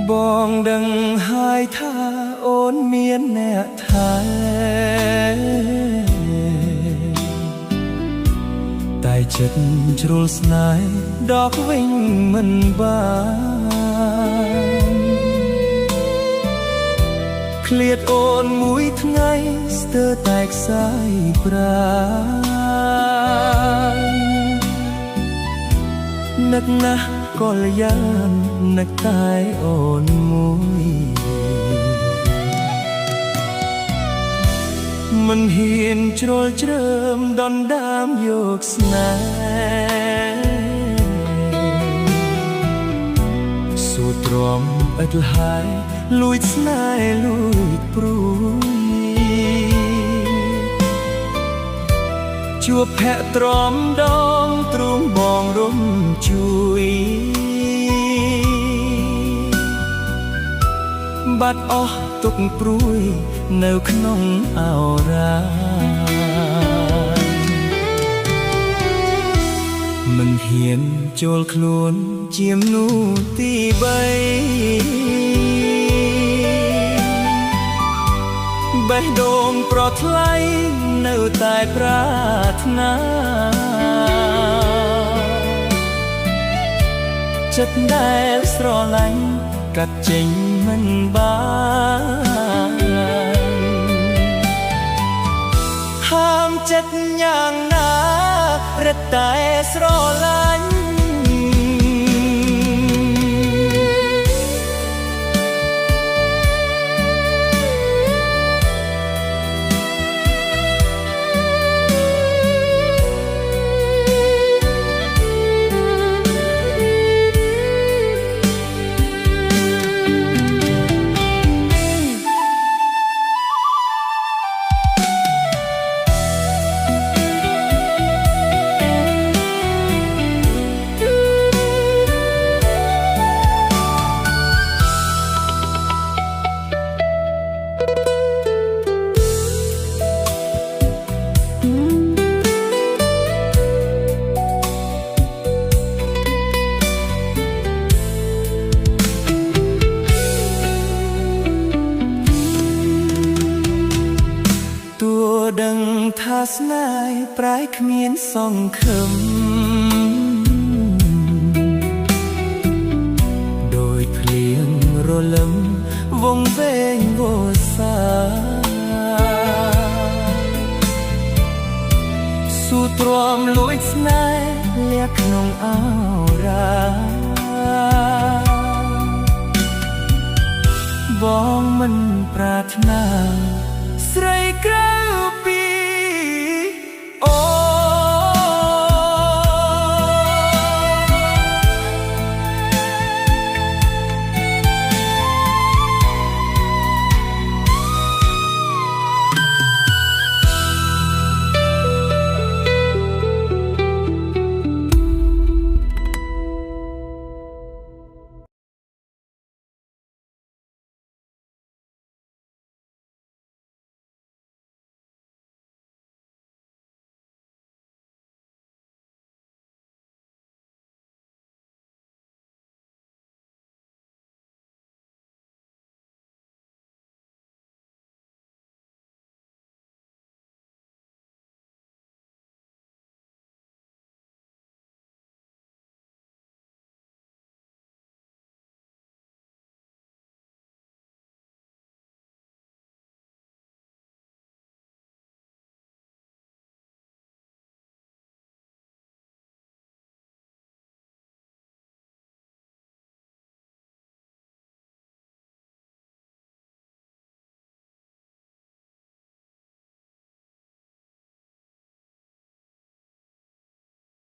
បងដឹងហើយថាអូនមានអ្នកថែតែចិត្តជ្រុលស្នេហ៍ដកវិញមិនបានឃ្លាតអូនមួយថ្ងៃស្ទើរតែខ្សែប្រាណនឹកណាស់ក៏លយ៉ាននឹកតែអូនមួយមិនហ៊ានជ្រុលជ្រើមដណ្ដើមយកស្នេហ៍សួរទ្រាំឥតលហើយលួចស្នេហ៍លួចព្រួយជួបភ័ក្រទ្រាំដងទ្រូងបងរំជួយបាត់អស់ទុកព្រួយនៅក្នុងអរ៉ាមិនហ៊ានចូលខ្លួនជាមនុស្សទី3បេះដូងប្រថ្លៃនៅតែប្រាថ្នាចិត្តដែលស្រឡាញ់កាត់ចេញមិនបានហាមចិត្តយ៉ាងណារឹតតែស្រឡាញ់ដឹងថាស្នេហ៍ប្រែគ្មានសង្ឃឹមដោយភ្លៀងរលឹមវងវែងវសាសួរទ្រាំលួចស្នេហ៍លាក់ក្នុងអរ៉ាបងមិនប្រាថ្នា